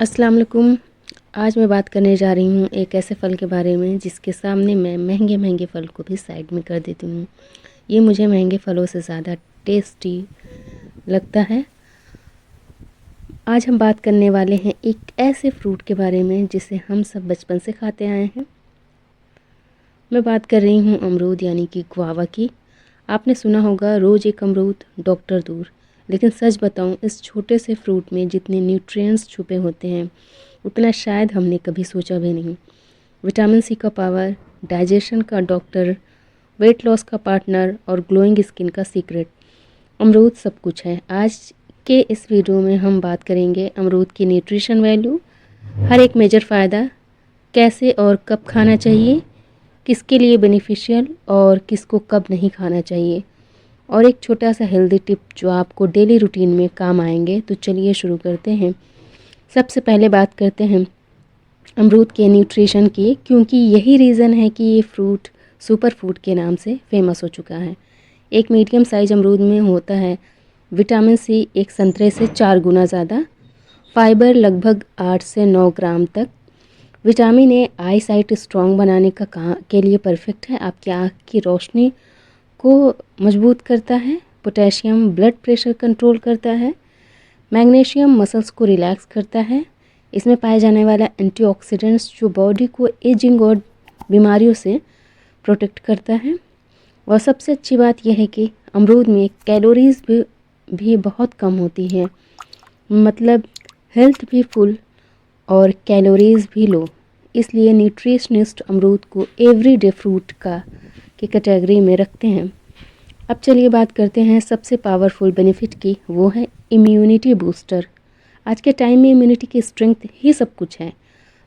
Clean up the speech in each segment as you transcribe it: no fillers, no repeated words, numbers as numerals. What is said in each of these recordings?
अस्सलाम वालेकुम। आज मैं बात करने जा रही हूँ एक ऐसे फ़ल के बारे में जिसके सामने मैं महंगे महंगे फ़ल को भी साइड में कर देती हूँ। ये मुझे महंगे फ़लों से ज़्यादा टेस्टी लगता है। आज हम बात करने वाले हैं एक ऐसे फ्रूट के बारे में जिसे हम सब बचपन से खाते आए हैं। मैं बात कर रही हूँ अमरूद यानी कि गुआवा की। आपने सुना होगा रोज़ एक अमरूद डॉक्टर दूर, लेकिन सच बताऊँ इस छोटे से फ्रूट में जितने न्यूट्रिएंट्स छुपे होते हैं उतना शायद हमने कभी सोचा भी नहीं। विटामिन सी का पावर, डाइजेशन का डॉक्टर, वेट लॉस का पार्टनर और ग्लोइंग स्किन का सीक्रेट, अमरूद सब कुछ है। आज के इस वीडियो में हम बात करेंगे अमरूद की न्यूट्रिशन वैल्यू, हर एक मेजर फ़ायदा, कैसे और कब खाना चाहिए, किसके लिए बेनिफिशियल और किसको कब नहीं खाना चाहिए, और एक छोटा सा हेल्दी टिप जो आपको डेली रूटीन में काम आएंगे। तो चलिए शुरू करते हैं। सबसे पहले बात करते हैं अमरूद के न्यूट्रिशन की, क्योंकि यही रीज़न है कि ये फ्रूट सुपर फूड के नाम से फेमस हो चुका है। एक मीडियम साइज अमरूद में होता है विटामिन सी एक संतरे से 4 गुना ज़्यादा, फाइबर लगभग 8 से 9 ग्राम तक। Vitamin A I site strong बनाने के लिए परफेक्ट है, आपकी आँख की रोशनी को मजबूत करता है। पोटेशियम ब्लड प्रेशर कंट्रोल करता है। मैग्नीशियम मसल्स को रिलैक्स करता है। इसमें पाए जाने वाला एंटीऑक्सीडेंट्स जो बॉडी को एजिंग और बीमारियों से प्रोटेक्ट करता है। और सबसे अच्छी बात यह है कि अमरूद में कैलोरीज भी बहुत कम होती है, मतलब हेल्थ भी फुल और कैलोरीज भी लो। इसलिए न्यूट्रिशनिस्ट अमरूद को एवरीडे फ्रूट की कैटेगरी में रखते हैं। अब चलिए बात करते हैं सबसे पावरफुल बेनिफिट की, वो है इम्यूनिटी बूस्टर। आज के टाइम में इम्यूनिटी की स्ट्रेंथ ही सब कुछ है।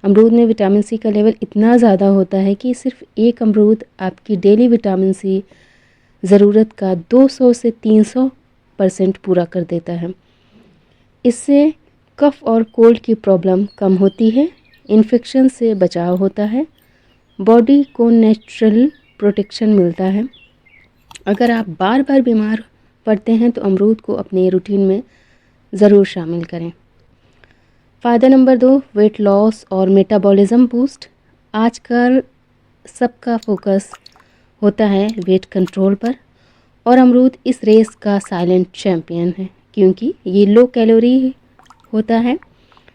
अमरूद में विटामिन सी का लेवल इतना ज़्यादा होता है कि सिर्फ एक अमरूद आपकी डेली विटामिन सी ज़रूरत का 200 से 300% पूरा कर देता है। इससे कफ और कोल्ड की प्रॉब्लम कम होती है, इन्फेक्शन से बचाव होता है, बॉडी को नेचुरल प्रोटेक्शन मिलता है। अगर आप बार बार बीमार पड़ते हैं तो अमरूद को अपने रूटीन में ज़रूर शामिल करें। फ़ायदा नंबर 2, वेट लॉस और मेटाबॉलिज्म बूस्ट। आजकल सबका फोकस होता है वेट कंट्रोल पर, और अमरूद इस रेस का साइलेंट चैम्पियन है, क्योंकि ये लो कैलोरी होता है,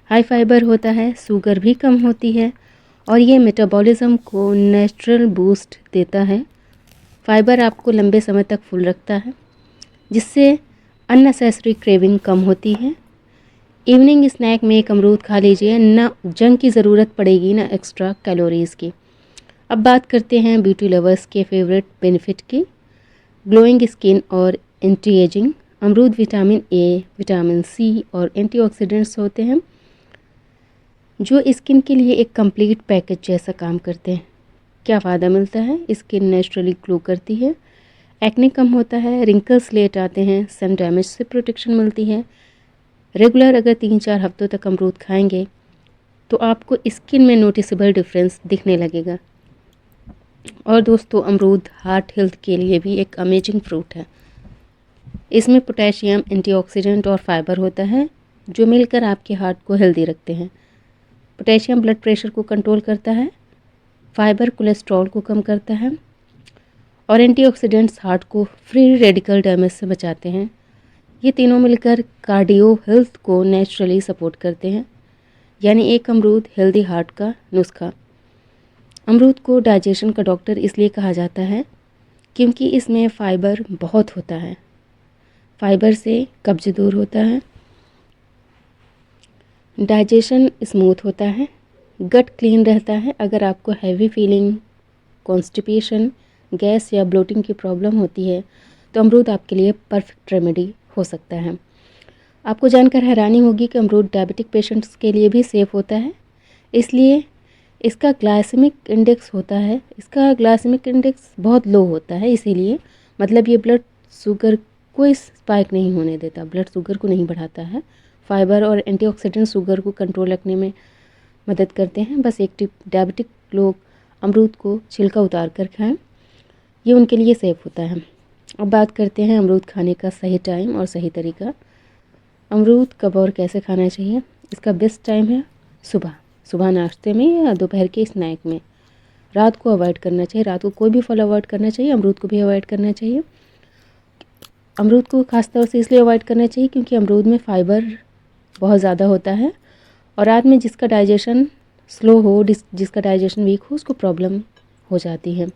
हाई फाइबर होता है, शुगर भी कम होती है, और ये मेटाबॉलिज्म को नेचुरल बूस्ट देता है। फाइबर आपको लंबे समय तक फुल रखता है, जिससे अननेसेसरी क्रेविंग कम होती है। इवनिंग स्नैक में एक अमरूद खा लीजिए, ना जंक की ज़रूरत पड़ेगी ना एक्स्ट्रा कैलोरीज़ की। अब बात करते हैं ब्यूटी लवर्स के फेवरेट बेनिफिट की, ग्लोइंग स्किन और एंटी एजिंग। अमरूद विटामिन ए, विटामिन सी और एंटीऑक्सीडेंट्स होते हैं जो स्किन के लिए एक कंप्लीट पैकेज जैसा काम करते हैं। क्या फ़ायदा मिलता है? स्किन नेचुरली ग्लो करती है, एक्ने कम होता है, रिंकल्स लेट आते हैं, सन डैमेज से प्रोटेक्शन मिलती है। रेगुलर अगर 3-4 हफ्तों तक अमरूद खाएंगे तो आपको स्किन में नोटिसेबल डिफरेंस दिखने लगेगा। और दोस्तों, अमरूद हार्ट हेल्थ के लिए भी एक अमेजिंग फ्रूट है। इसमें पोटेशियम, एंटीऑक्सीडेंट और फाइबर होता है जो मिलकर आपके हार्ट को हेल्दी रखते हैं। पोटेशियम ब्लड प्रेशर को कंट्रोल करता है, फाइबर कोलेस्ट्रॉल को कम करता है, और एंटीऑक्सीडेंट्स हार्ट को फ्री रेडिकल डैमेज से बचाते हैं। ये तीनों मिलकर कार्डियो हेल्थ को नेचुरली सपोर्ट करते हैं, यानी एक अमरूद हेल्दी हार्ट का नुस्खा। अमरूद को डाइजेशन का डॉक्टर इसलिए कहा जाता है क्योंकि इसमें फ़ाइबर बहुत होता है। फाइबर से कब्ज दूर होता है, डाइजेशन स्मूथ होता है, गट क्लीन रहता है। अगर आपको हैवी फीलिंग, कॉन्स्टिपेशन, गैस या ब्लोटिंग की प्रॉब्लम होती है तो अमरूद आपके लिए परफेक्ट रेमेडी हो सकता है। आपको जानकर हैरानी होगी कि अमरूद डायबिटिक पेशेंट्स के लिए भी सेफ़ होता है, इसलिए इसका ग्लाइसेमिक इंडेक्स बहुत लो होता है। इसीलिए मतलब ये ब्लड शुगर को स्पाइक नहीं होने देता, ब्लड शुगर को नहीं बढ़ाता है। फाइबर और एंटीऑक्सीडेंट शुगर को कंट्रोल रखने में मदद करते हैं। बस एक टिप, डायबिटिक लोग अमरूद को छिलका उतार कर खाएं, ये उनके लिए सेफ़ होता है। अब बात करते हैं अमरूद खाने का सही टाइम और सही तरीका। अमरूद कब और कैसे खाना चाहिए? इसका बेस्ट टाइम है सुबह, सुबह नाश्ते में या दोपहर के स्नैक में। रात को अवॉइड करना चाहिए, रात को कोई भी फल अवॉइड करना चाहिए, अमरूद को भी अवॉइड करना चाहिए। अमरूद को ख़ास तौर से इसलिए अवॉइड करना चाहिए क्योंकि अमरूद में फ़ाइबर बहुत ज़्यादा होता है और रात में जिसका डाइजेशन स्लो हो, जिसका डाइजेशन वीक हो, उसको प्रॉब्लम हो जाती है।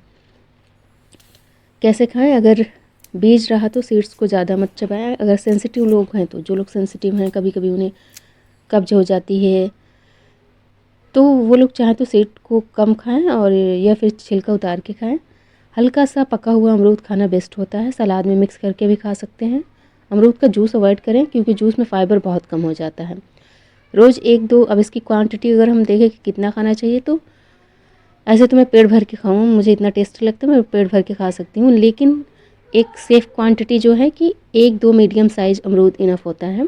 कैसे खाएं? अगर बीज रहा तो सीड्स को ज़्यादा मत चबाएं। अगर सेंसिटिव लोग हैं तो, जो लोग सेंसिटिव हैं, कभी कभी उन्हें कब्ज हो जाती है, तो वो लोग चाहें तो सीड को कम खाएं और या फिर छिलका उतार के खाएं। हल्का सा पका हुआ अमरूद खाना बेस्ट होता है, सलाद में मिक्स करके भी खा सकते हैं। अमरूद का जूस अवॉइड करें क्योंकि जूस में फ़ाइबर बहुत कम हो जाता है। रोज़ 1-2, अब इसकी क्वांटिटी अगर हम देखें कि कितना खाना चाहिए, तो ऐसे तो मैं पेट भर के खाऊँ, मुझे इतना टेस्टी लगता है, मैं पेट भर के खा सकती हूँ, लेकिन एक सेफ़ क्वांटिटी जो है कि 1-2 मीडियम साइज़ अमरूद इनफ होता है।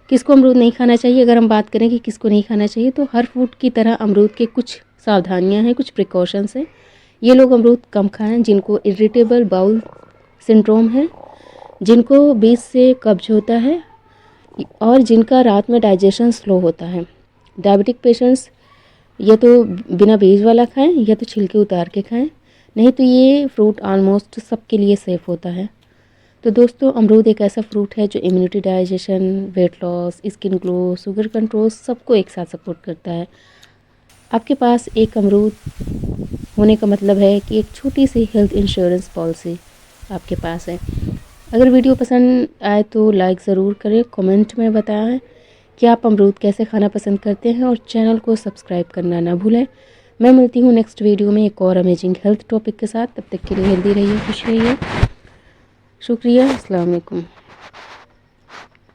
किसको अमरूद नहीं खाना चाहिए? अगर हम बात करें कि किसको नहीं खाना चाहिए, तो हर फ्रूट की तरह अमरूद के कुछ सावधानियाँ हैं, कुछ प्रिकॉशंस हैं। ये लोग अमरूद कम खाएं जिनको इरिटेबल बाउल सिंड्रोम है, जिनको बीज से कब्ज होता है और जिनका रात में डाइजेशन स्लो होता है। डायबिटिक पेशेंट्स या तो बिना बीज वाला खाएं या तो छिलके उतार के खाएं, नहीं तो ये फ्रूट ऑलमोस्ट सबके लिए सेफ़ होता है। तो दोस्तों, अमरूद एक ऐसा फ्रूट है जो immunity, digestion, weight loss, skin glow, sugar control सबको एक साथ सपोर्ट करता है। आपके पास एक अमरूद होने का मतलब है कि एक छोटी सी हेल्थ इंश्योरेंस पॉलिसी आपके पास है। अगर वीडियो पसंद आए तो लाइक ज़रूर करें, कमेंट में बताएं कि आप अमरूद कैसे खाना पसंद करते हैं और चैनल को सब्सक्राइब करना ना भूलें। मैं मिलती हूँ नेक्स्ट वीडियो में एक और अमेजिंग हेल्थ टॉपिक के साथ। तब तक के लिए हेल्दी रहिए, खुश रहिए। शुक्रिया, अस्सलाम वालेकुम।